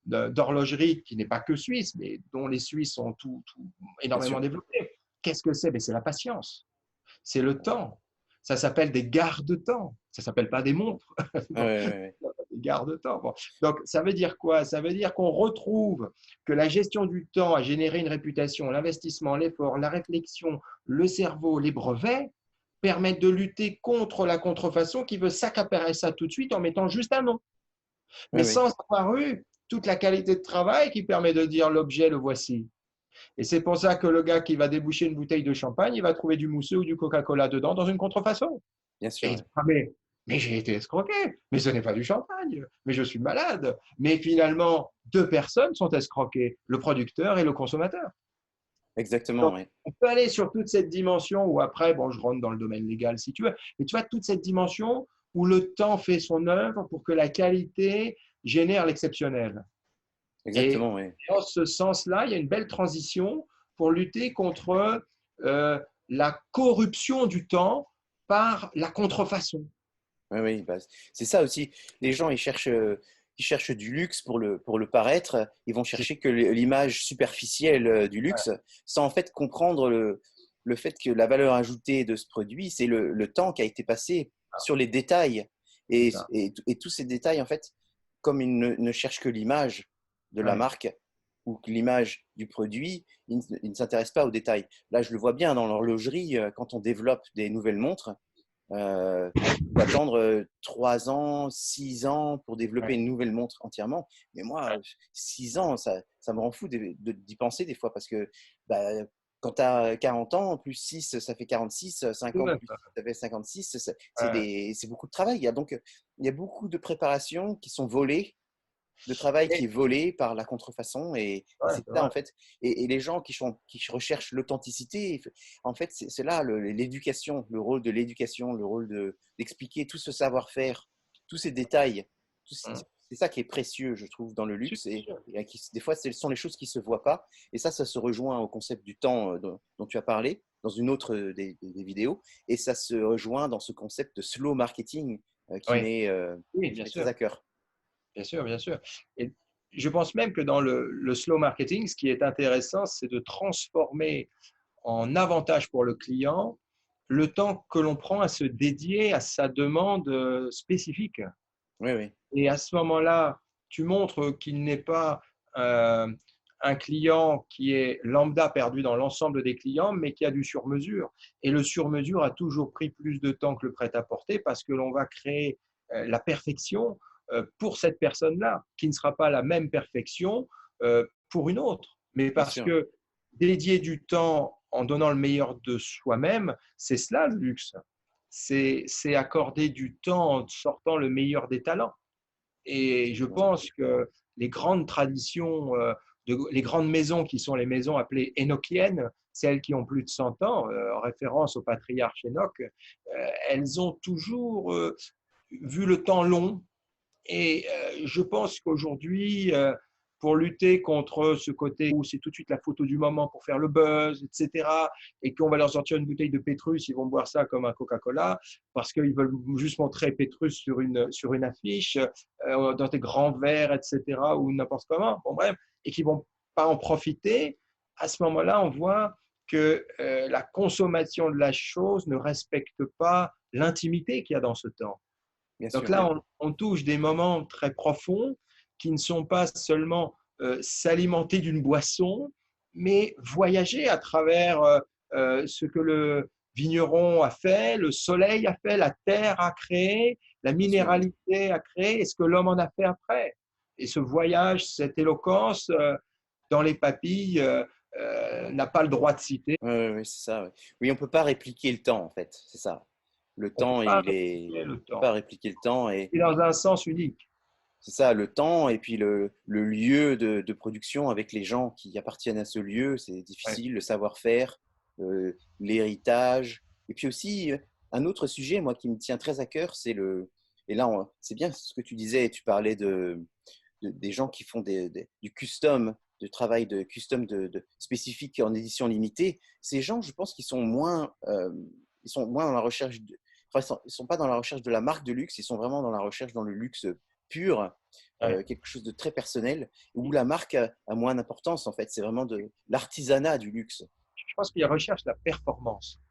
d'horlogerie qui n'est pas que suisse, mais dont les Suisses ont bien énormément sûr. développé. Qu'est-ce que c'est? Ben, c'est la patience, c'est le temps. Ça s'appelle des garde-temps. Ça ne s'appelle pas des montres. Ouais, ouais, ouais, ouais. Des garde-temps. Bon. Donc, ça veut dire quoi? Ça veut dire qu'on retrouve que la gestion du temps a généré une réputation, l'investissement, l'effort, la réflexion, le cerveau, les brevets permettent de lutter contre la contrefaçon qui veut s'accaparer ça tout de suite en mettant juste un nom, Ouais, mais ouais. sans avoir eu toute la qualité de travail qui permet de dire l'objet, le voici. Et c'est pour ça que le gars qui va déboucher une bouteille de champagne, il va trouver du mousseux ou du Coca-Cola dedans dans une contrefaçon. Bien sûr, Et il ouais. dit, ah, mais j'ai été escroqué, mais ce n'est pas du champagne, mais je suis malade. Mais finalement, deux personnes sont escroquées, le producteur et le consommateur. Exactement, Donc, ouais. on peut aller sur toute cette dimension où après, bon, je rentre dans le domaine légal si tu veux, mais tu vois, toute cette dimension où le temps fait son œuvre pour que la qualité génère l'exceptionnel. Et Exactement, ouais. dans ce sens-là, il y a une belle transition pour lutter contre la corruption du temps par la contrefaçon. Oui, oui, bah, c'est ça aussi. Les gens, ils cherchent du luxe pour le paraître. Ils vont C'est chercher que l'image superficielle du luxe, sans en fait comprendre le fait que la valeur ajoutée de ce produit, c'est le temps qui a été passé ça, sur les détails. c'est ça. Et tous ces détails, en fait, comme ils ne cherchent que l'image de la Ouais. marque ou que l'image du produit, ils ne s'intéressent pas aux détails. Là, je le vois bien dans l'horlogerie, quand on développe des nouvelles montres. Il faut attendre 3 ans, 6 ans pour développer Ouais. une nouvelle montre entièrement. Mais moi, 6 ans, ça me rend fou d'y penser des fois parce que bah, quand tu as 40 ans, plus 6, ça fait 46, Tout à 50 plus fait. 6, ça fait 56, Ouais. c'est beaucoup de travail. Il y a beaucoup de préparations qui sont volées, de travail qui Et- est volé par la contrefaçon et ouais, c'est c'est ça vrai. en fait et les gens qui recherchent l'authenticité en fait c'est là l'éducation, le rôle de l'éducation, le rôle d'expliquer tout ce savoir-faire, tous ces détails, Hum. c'est ça qui est précieux je trouve dans le Sûr, luxe sûr. et des fois ce sont les choses qui se voient pas et ça se rejoint au concept du temps dont tu as parlé dans une autre des vidéos et ça se rejoint dans ce concept de slow marketing Oui, oui, qui bien m'est très sûr. à cœur. Bien sûr, bien sûr. Et je pense même que dans le slow marketing, ce qui est intéressant, c'est de transformer en avantage pour le client le temps que l'on prend à se dédier à sa demande spécifique. Oui, oui, Et à ce moment-là, tu montres qu'il n'est pas euh, un client qui est lambda perdu dans l'ensemble des clients, mais qui a du sur-mesure. Et le sur-mesure a toujours pris plus de temps que le prêt-à-porter parce que l'on va créer la perfection pour cette personne-là, qui ne sera pas la même perfection pour une autre. Mais bien parce sûr. que dédier du temps en donnant le meilleur de soi-même, c'est cela le luxe. C'est accorder du temps en sortant le meilleur des talents. Et je Exactement. pense que les grandes traditions, les grandes maisons qui sont les maisons appelées énochiennes, celles qui ont plus de 100 ans, en référence au patriarche Enoch, elles ont toujours vu le temps long et je pense qu'aujourd'hui, pour lutter contre ce côté où c'est tout de suite la photo du moment pour faire le buzz, etc., et qu'on va leur sortir une bouteille de Pétrus, ils vont boire ça comme un Coca-Cola, parce qu'ils veulent juste montrer Pétrus sur une affiche, dans des grands verres, etc., ou n'importe comment, bon bref, et qui ne vont pas en profiter, à ce moment-là, on voit que la consommation de la chose ne respecte pas l'intimité qu'il y a dans ce temps. Bien Donc sûr. là, on touche des moments très profonds qui ne sont pas seulement s'alimenter d'une boisson, mais voyager à travers ce que le vigneron a fait, le soleil a fait, la terre a créé, la Bien sûr. minéralité a créé, et ce que l'homme en a fait après. Et ce voyage, cette éloquence dans les papilles n'a pas le droit de citer. Ouais, ouais, ouais, c'est ça. Ouais. Oui, on peut pas répliquer le temps, en fait. C'est ça. Le On ne peut temps, pas on répliquer le peut pas temps. répliquer le temps et Et dans un sens unique. c'est ça, le temps et puis le lieu de production avec les gens qui appartiennent à ce lieu, c'est Ouais. difficile, le savoir-faire, l'héritage. Et puis aussi, un autre sujet, moi, qui me tient très à cœur, et là, c'est bien ce que tu disais, tu parlais des gens qui font du custom, du travail de custom spécifique en édition limitée. Ces gens, je pense qu'ils ils sont moins dans la recherche, enfin, ils sont pas dans la recherche de la marque de luxe, ils sont vraiment dans la recherche dans le luxe pur, Ouais. quelque chose de très personnel, où la marque a moins d'importance en fait. C'est vraiment de l'artisanat du luxe. Je pense qu'ils recherchent la performance.